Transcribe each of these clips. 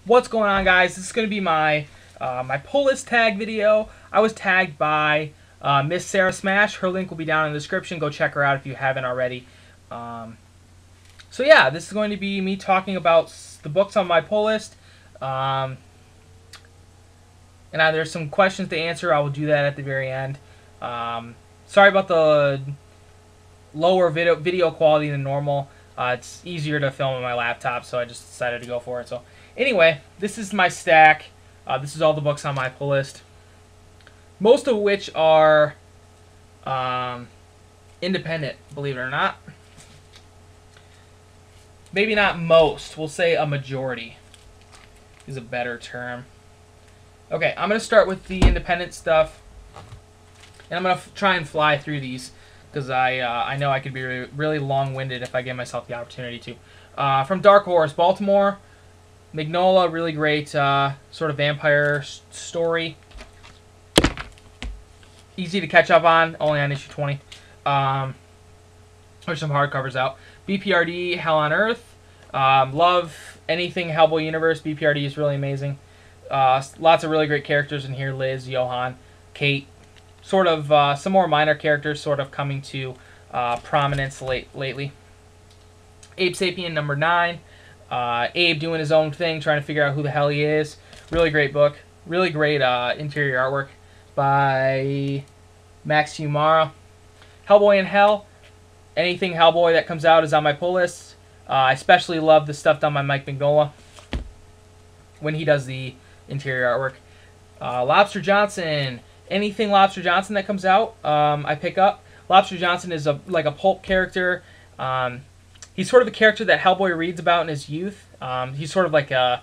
What's going on, guys? This is going to be my my pull list tag video. I was tagged by Miss Sarah Smash. Her link will be down in the description. Go check her out if you haven't already. So yeah, this is going to be me talking about the books on my pull list. And there's some questions to answer. I will do that at the very end. Sorry about the lower video quality than normal. It's easier to film on my laptop, so I just decided to go for it. So anyway, this is my stack. This is all the books on my pull list, most of which are independent, believe it or not. Maybe not most. We'll say a majority is a better term. Okay, I'm going to start with the independent stuff, and I'm going to try and fly through these, because I know I could be really long-winded if I give myself the opportunity to. From Dark Horse, Baltimore, Magnolia, really great sort of vampire story. Easy to catch up on, only on issue 20. There's some hardcovers out. BPRD, Hell on Earth. Love anything Hellboy universe. BPRD is really amazing. Lots of really great characters in here. Liz, Johan, Kate. Sort of some more minor characters sort of coming to prominence lately. Abe Sapien number 9. Abe doing his own thing, trying to figure out who the hell he is. Really great book. Really great interior artwork by Max Humara. Hellboy in Hell. Anything Hellboy that comes out is on my pull list. I especially love the stuff done by Mike Mignola when he does the interior artwork. Lobster Johnson. Anything Lobster Johnson that comes out, I pick up. Lobster Johnson is like a pulp character. He's sort of a character that Hellboy reads about in his youth. He's sort of like a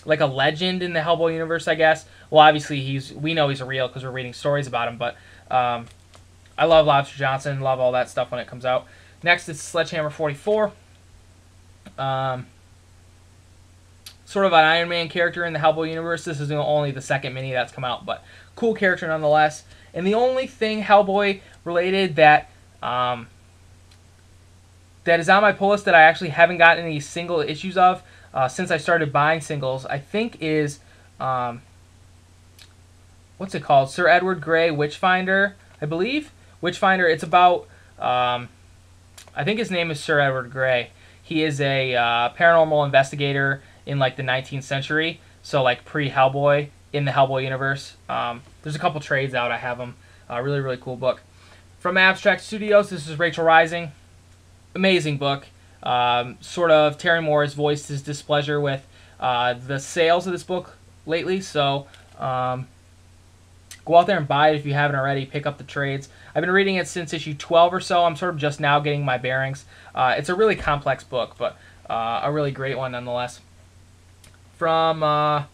legend in the Hellboy universe, I guess. Well, obviously we know he's a real because we're reading stories about him. But I love Lobster Johnson. Love all that stuff when it comes out. Next is Sledgehammer 44. Sort of an Iron Man character in the Hellboy universe. This is only the second mini that's come out, but cool character nonetheless. And the only thing Hellboy related that that is on my pull list that I actually haven't gotten any single issues of since I started buying singles, I think is what's it called? Sir Edward Grey Witchfinder, I believe. Witchfinder. It's about I think his name is Sir Edward Grey. He is a paranormal investigator in like the 19th century, so like pre-Hellboy in the Hellboy universe. There's a couple trades out. I have them. Really, really cool book. From Abstract Studios, this is Rachel Rising. Amazing book. Sort of Terry Moore has voiced his displeasure with the sales of this book lately, so go out there and buy it if you haven't already. Pick up the trades. I've been reading it since issue 12 or so. I'm sort of just now getting my bearings. It's a really complex book, but a really great one nonetheless. From, of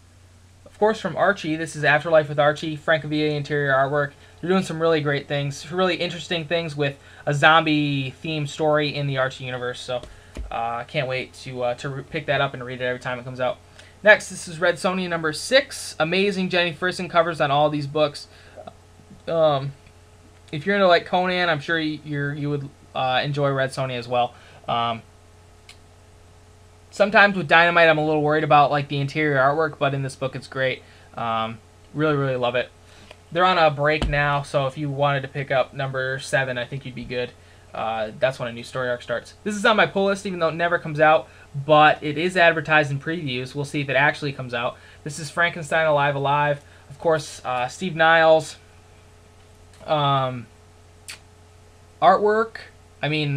course, from Archie. This is Afterlife with Archie. Francavilla interior artwork. They're doing some really great things, really interesting things with a zombie-themed story in the Archie universe. So I can't wait to pick that up and read it every time it comes out. Next, this is Red Sonja number 6. Amazing Jenny Frison covers on all these books. If you're into like Conan, I'm sure you would enjoy Red Sonja as well. Sometimes with Dynamite, I'm a little worried about like the interior artwork, but in this book, it's great. Really, really love it. They're on a break now, so if you wanted to pick up number 7, I think you'd be good. That's when a new story arc starts. This is on my pull list, even though it never comes out, but it is advertised in previews. We'll see if it actually comes out. This is Frankenstein Alive Alive. Of course, Steve Niles. Artwork.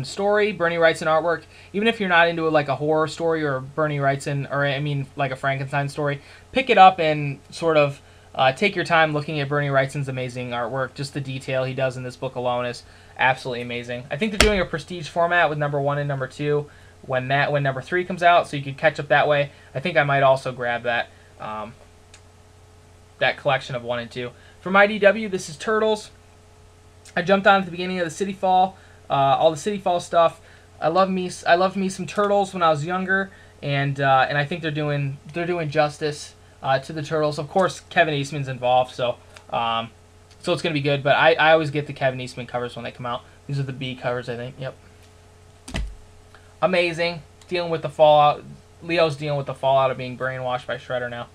Story, Bernie Wrightson artwork. Even if you're not into like a horror story or Bernie Wrightson, or like a Frankenstein story, pick it up and sort of take your time looking at Bernie Wrightson's amazing artwork. Just the detail he does in this book alone is absolutely amazing. I think they're doing a prestige format with number 1 and number 2 when number 3 comes out, so you could catch up that way. I think I might also grab that that collection of 1 and 2. From IDW, this is Turtles. I jumped on at the beginning of the City Fall. All the City Fall stuff. I loved me some Turtles when I was younger, and I think they're doing justice to the Turtles. Of course, Kevin Eastman's involved, so it's gonna be good. But I always get the Kevin Eastman covers when they come out. These are the B covers, I think. Yep. Amazing. Dealing with the Fallout Leo's dealing with the fallout of being brainwashed by Shredder now.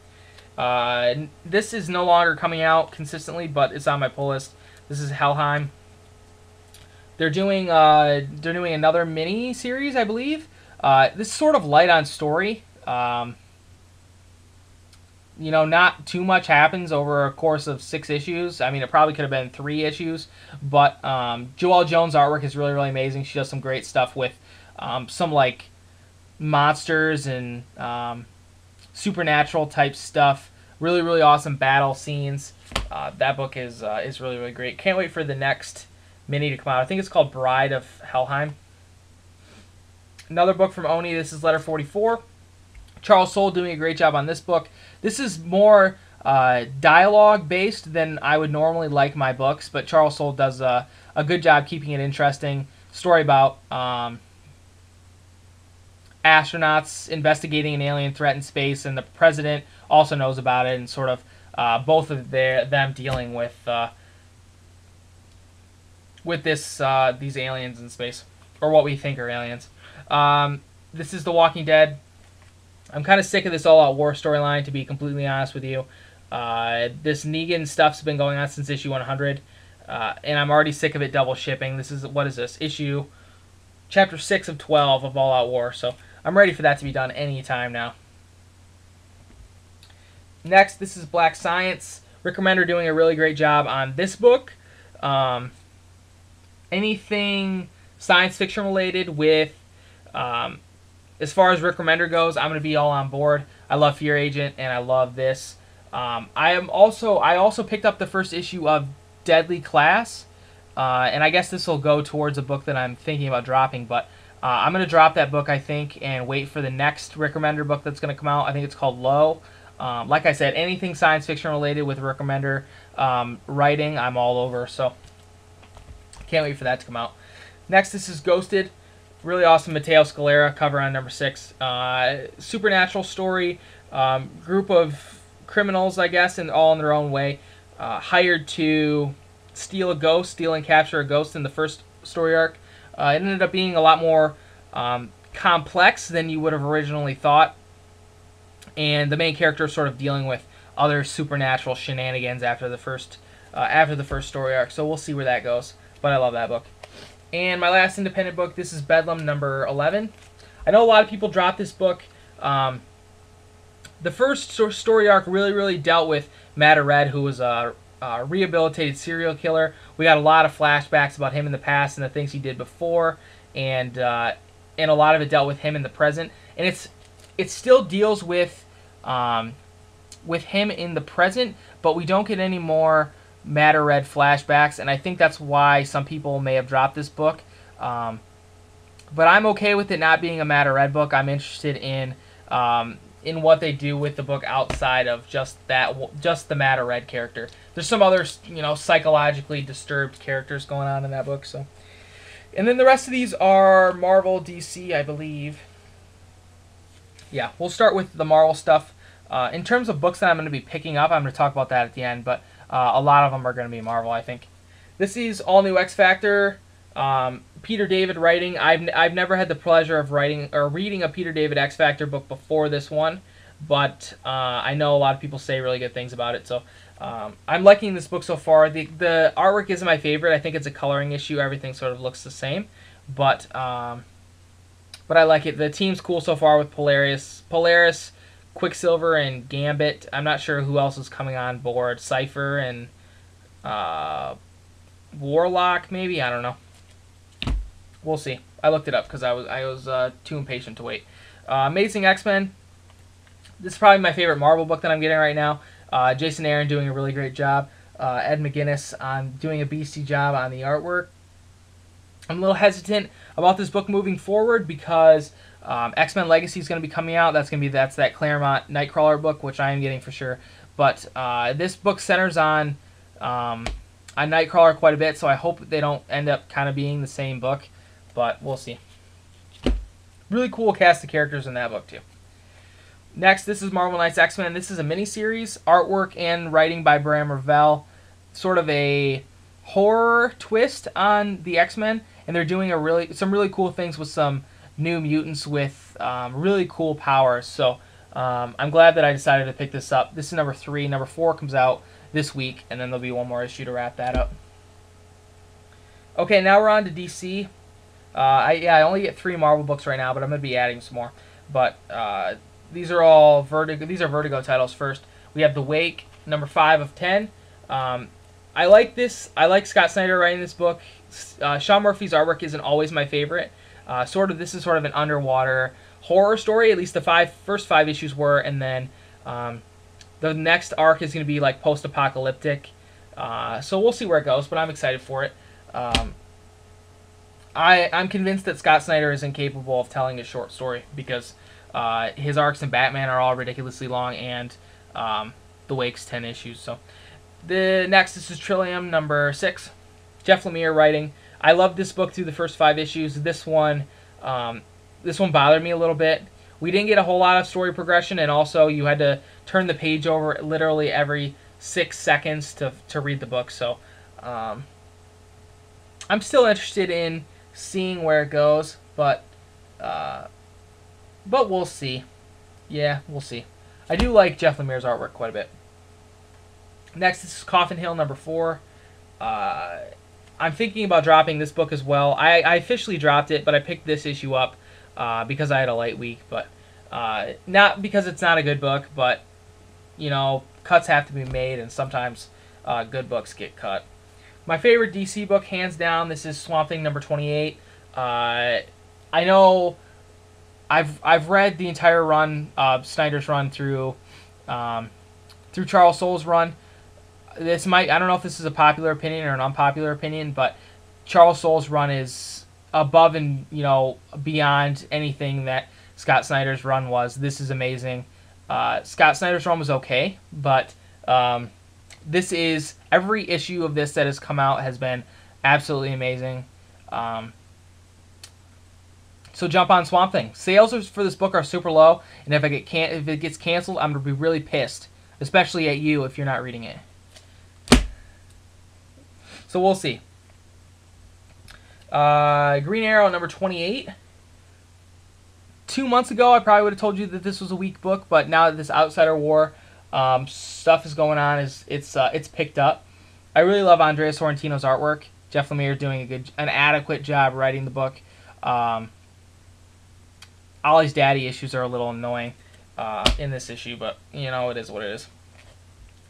This is no longer coming out consistently, but it's on my pull list. This is Helheim. They're doing another mini series, I believe. This is sort of light on story. You know, not too much happens over a course of 6 issues. I mean, it probably could have been 3 issues, but Joelle Jones' artwork is really, really amazing. She does some great stuff with some like monsters and supernatural type stuff. Really, really awesome battle scenes. That book is really, really great. Can't wait for the next mini to come out. I think it's called Bride of Helheim. Another book from Oni. This is Letter 44. Charles Soule doing a great job on this book. This is more dialogue based than I would normally like my books, but Charles Soule does a good job keeping it interesting. Story about astronauts investigating an alien threat in space, and the president also knows about it, and sort of both of them dealing with these aliens in space, or what we think are aliens. This is The Walking Dead. I'm kind of sick of this all-out war storyline, to be completely honest with you. This Negan stuff's been going on since issue 100, and I'm already sick of it double shipping. This is, what is this? Chapter 6 of 12 of All Out War, so I'm ready for that to be done any time now. Next, this is Black Science. Rick Remender doing a really great job on this book. Anything science fiction related with... as far as Rick Remender goes, I'm going to be all on board. I love Fear Agent, and I love this. I also picked up the first issue of Deadly Class, and I guess this will go towards a book that I'm thinking about dropping, but I'm going to drop that book, I think, and wait for the next Rick Remender book that's going to come out. I think it's called Low. Like I said, anything science fiction related with Rick Remender writing, I'm all over, so can't wait for that to come out. Next, this is Ghosted. Really awesome Matteo Scalera cover on number 6. Supernatural story. Group of criminals, I guess, and all in their own way, hired to steal and capture a ghost in the first story arc. It ended up being a lot more complex than you would have originally thought. And the main character is sort of dealing with other supernatural shenanigans after the first story arc. So we'll see where that goes. But I love that book. And my last independent book, this is Bedlam number 11. I know a lot of people dropped this book. The first story arc really, really dealt with Matt Red, who was a rehabilitated serial killer. We got a lot of flashbacks about him in the past and the things he did before, and a lot of it dealt with him in the present. And it still deals with him in the present, but we don't get any more Matter Red flashbacks, and I think that's why some people may have dropped this book. But I'm okay with it not being a Matter Red book. I'm interested in what they do with the book outside of just the Matter Red character. There's some other, psychologically disturbed characters going on in that book. So, and then the rest of these are Marvel, DC, I believe. Yeah, we'll start with the Marvel stuff. In terms of books that I'm going to be picking up, I'm going to talk about that at the end, but a lot of them are going to be Marvel, I think. This is All New X Factor. Peter David writing. I've never had the pleasure of writing or reading a Peter David X Factor book before this one, but I know a lot of people say really good things about it. So I'm liking this book so far. The artwork isn't my favorite. I think it's a coloring issue. Everything sort of looks the same, but I like it. The team's cool so far with Polaris, Quicksilver, and Gambit. I'm not sure who else is coming on board. Cypher and Warlock, maybe? I don't know. We'll see. I looked it up because I was too impatient to wait. Amazing X-Men. This is probably my favorite Marvel book that I'm getting right now. Jason Aaron doing a really great job. Ed McGuinness on doing a beastie job on the artwork. I'm a little hesitant about this book moving forward because X-Men Legacy is going to be coming out. That's that Claremont Nightcrawler book, which I am getting for sure. But this book centers on Nightcrawler quite a bit, so I hope they don't end up kind of being the same book. But we'll see. Really cool cast of characters in that book too. Next, this is Marvel Knights X-Men. This is a miniseries, artwork and writing by Bram Revell. Sort of a horror twist on the X-Men, and they're doing some really cool things with some new mutants with really cool powers. So I'm glad that I decided to pick this up. This is number 3. Number 4 comes out this week, and then there'll be one more issue to wrap that up. Okay, now we're on to DC. I only get 3 Marvel books right now, but I'm going to be adding some more. But these are all Vertigo. These are Vertigo titles. First, we have The Wake, number 5 of 10. I like this. I like Scott Snyder writing this book. Sean Murphy's artwork isn't always my favorite. This is sort of an underwater horror story. At least the first 5 issues were, and then the next arc is going to be like post-apocalyptic. So we'll see where it goes, but I'm excited for it. I'm convinced that Scott Snyder is incapable of telling a short story because his arcs in Batman are all ridiculously long, and The Wake's 10 issues. So this is Trillium number 6. Jeff Lemire writing. I loved this book through the first 5 issues. This one bothered me a little bit. We didn't get a whole lot of story progression, and also you had to turn the page over literally every 6 seconds to read the book. So I'm still interested in seeing where it goes, but we'll see. Yeah, we'll see. I do like Jeff Lemire's artwork quite a bit. Next, this is Coffin Hill number 4. I'm thinking about dropping this book as well. I officially dropped it, but I picked this issue up because I had a light week. But not because it's not a good book, but you know, cuts have to be made, and sometimes good books get cut. My favorite DC book, hands down, this is Swamp Thing number 28. I know I've read the entire run, Snyder's run through Charles Soule's run. I don't know if this is a popular opinion or an unpopular opinion, but Charles Soule's run is above and beyond anything that Scott Snyder's run was. This is amazing. Scott Snyder's run was okay, but this is every issue of this that has come out has been absolutely amazing. So jump on Swamp Thing. Sales for this book are super low, and if it gets canceled, I'm gonna be really pissed, especially at you if you're not reading it. So we'll see. Green Arrow number 28. 2 months ago, I probably would have told you that this was a weak book, but now that this Outsider War stuff is going on, it's picked up. I really love Andrea Sorrentino's artwork. Jeff Lemire doing an adequate job writing the book. Ollie's daddy issues are a little annoying in this issue, but it is what it is.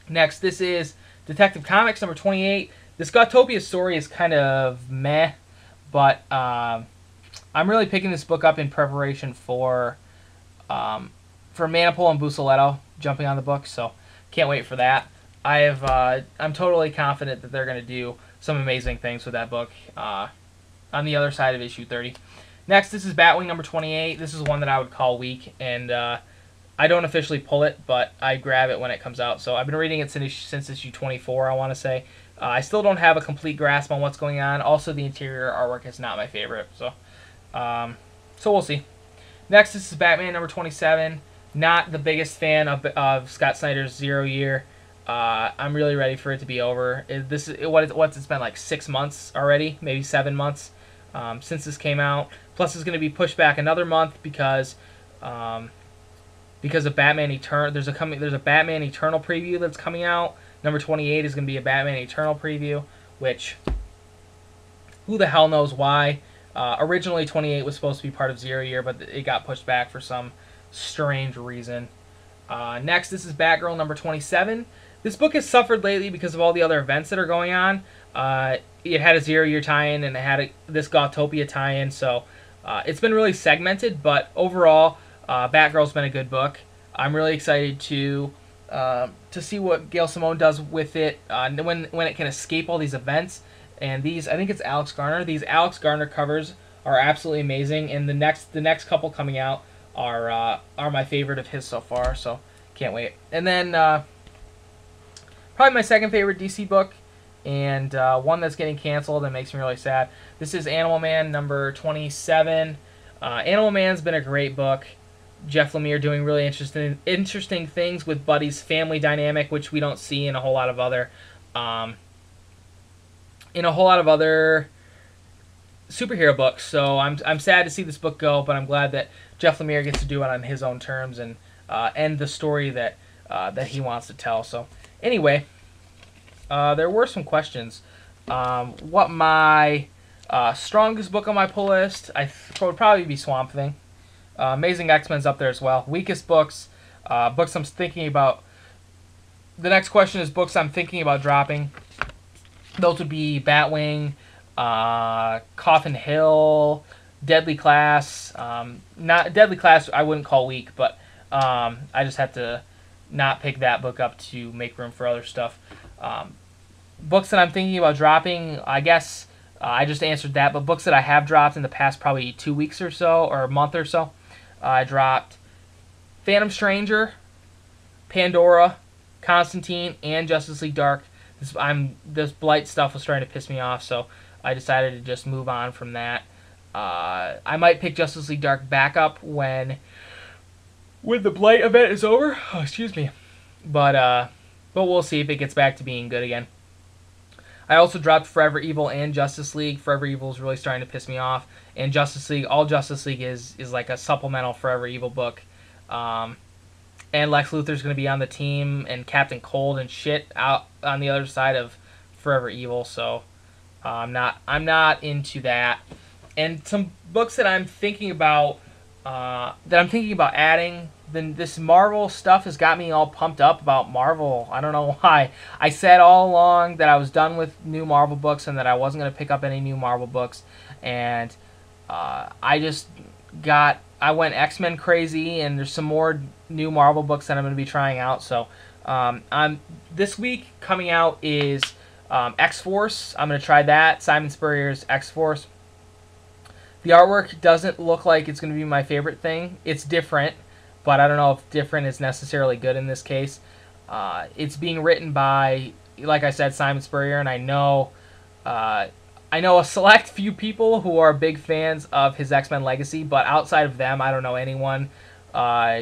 Next, this is Detective Comics number 28. This Gautopia story is kind of meh, but I'm really picking this book up in preparation for Manipul and Buccellato jumping on the book, so can't wait for that. I'm totally confident that they're going to do some amazing things with that book on the other side of issue 30. Next, this is Batwing number 28. This is one that I would call weak, and I don't officially pull it, but I grab it when it comes out. So I've been reading it since issue 24, I want to say. I still don't have a complete grasp on what's going on. Also, the interior artwork is not my favorite, so we'll see. Next, this is Batman number 27. Not the biggest fan of Scott Snyder's Zero Year. I'm really ready for it to be over. It's been like 6 months already, maybe 7 months since this came out. Plus, it's going to be pushed back another month because of Batman Eternal. There's a Batman Eternal preview that's coming out. Number 28 is going to be a Batman Eternal preview, which who the hell knows why. Originally, 28 was supposed to be part of Zero Year, but it got pushed back for some strange reason. Next, this is Batgirl number 27. This book has suffered lately because of all the other events that are going on. It had a Zero Year tie-in, and it had this Gautopia tie-in, so it's been really segmented, but overall, Batgirl's been a good book. I'm really excited to see what Gail Simone does with it when it can escape all these events. And I think it's Alex Garner. These Alex Garner covers are absolutely amazing, and the next couple coming out are my favorite of his so far. So can't wait. And then probably my second favorite DC book, and one that's getting canceled and makes me really sad. This is Animal Man number 27. Animal Man's been a great book. Jeff Lemire doing really interesting things with Buddy's family dynamic, which we don't see in a whole lot of other superhero books. So I'm sad to see this book go, but I'm glad that Jeff Lemire gets to do it on his own terms and end the story that he wants to tell. So anyway, there were some questions. What my strongest book on my pull list? Would probably be Swamp Thing. Amazing X-Men's up there as well. Weakest books. Books I'm thinking about. The next question is books I'm thinking about dropping. Those would be Batwing, Coffin Hill, Deadly Class. Not Deadly Class I wouldn't call weak, but I just have to not pick that book up to make room for other stuff. Books that I'm thinking about dropping, I guess I just answered that, but books that I have dropped in the past probably 2 weeks or so, or a month or so, I dropped Phantom Stranger, Pandora, Constantine, and Justice League Dark. This Blight stuff was starting to piss me off, so I decided to just move on from that. I might pick Justice League Dark back up when the Blight event is over. Oh, excuse me, but we'll see if it gets back to being good again. I also dropped Forever Evil and Justice League. Forever Evil is really starting to piss me off, and Justice League, all Justice League is like a supplemental Forever Evil book. And Lex Luthor's going to be on the team, and Captain Cold and shit out on the other side of Forever Evil. So I'm not into that. And some books that I'm thinking about adding. Then this Marvel stuff has got me all pumped up about Marvel. I don't know why. I said all along that I was done with new Marvel books and that I wasn't going to pick up any new Marvel books. And I went X-Men crazy, and there's some more new Marvel books that I'm going to be trying out. So this week coming out is X-Force. I'm going to try that. Simon Spurrier's X-Force. The artwork doesn't look like it's going to be my favorite thing. It's different, but I don't know if different is necessarily good in this case. It's being written by, like I said, Simon Spurrier, and I know a select few people who are big fans of his X-Men Legacy, but outside of them, I don't know anyone,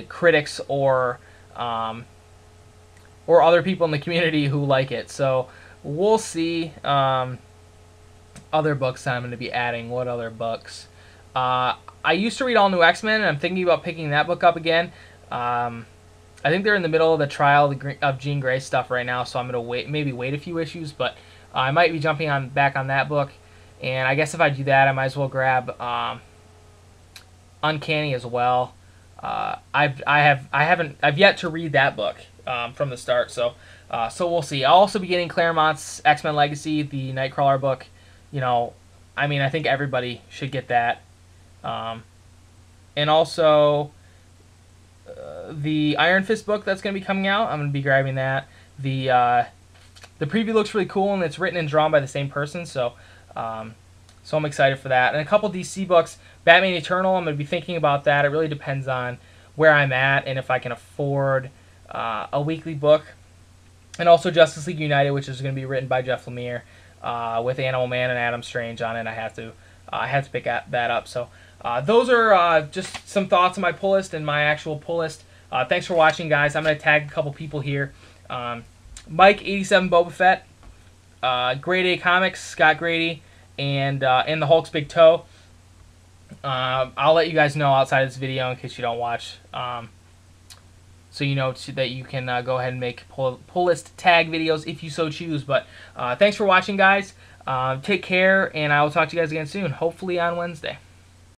critics or other people in the community who like it. So we'll see. Other books that I'm going to be adding. What other books? I used to read All New X-Men, and I'm thinking about picking that book up again. I think they're in the middle of the trial of Jean Grey stuff right now, so I'm going to maybe wait a few issues, but I might be jumping back on that book. And I guess if I do that, I might as well grab Uncanny as well. I've yet to read that book from the start, so we'll see. I'll also be getting Claremont's X-Men Legacy, the Nightcrawler book. I mean, I think everybody should get that. And also the Iron Fist book that's going to be coming out. I'm going to be grabbing that. The preview looks really cool, and it's written and drawn by the same person, so I'm excited for that. And a couple DC books. Batman Eternal, I'm going to be thinking about that. It really depends on where I'm at and if I can afford a weekly book. And also Justice League United, which is going to be written by Jeff Lemire, with Animal Man and Adam Strange on it. I have to pick that up. So those are just some thoughts on my pull list and my actual pull list. Thanks for watching, guys. I'm going to tag a couple people here. Mike, 87Bobafett, GradeA Comics, Scott Grady, and TheHulksBigToe. I'll let you guys know outside of this video in case you don't watch, so you know that you can go ahead and make pull list tag videos if you so choose. But thanks for watching, guys. Take care, and I will talk to you guys again soon, hopefully on Wednesday.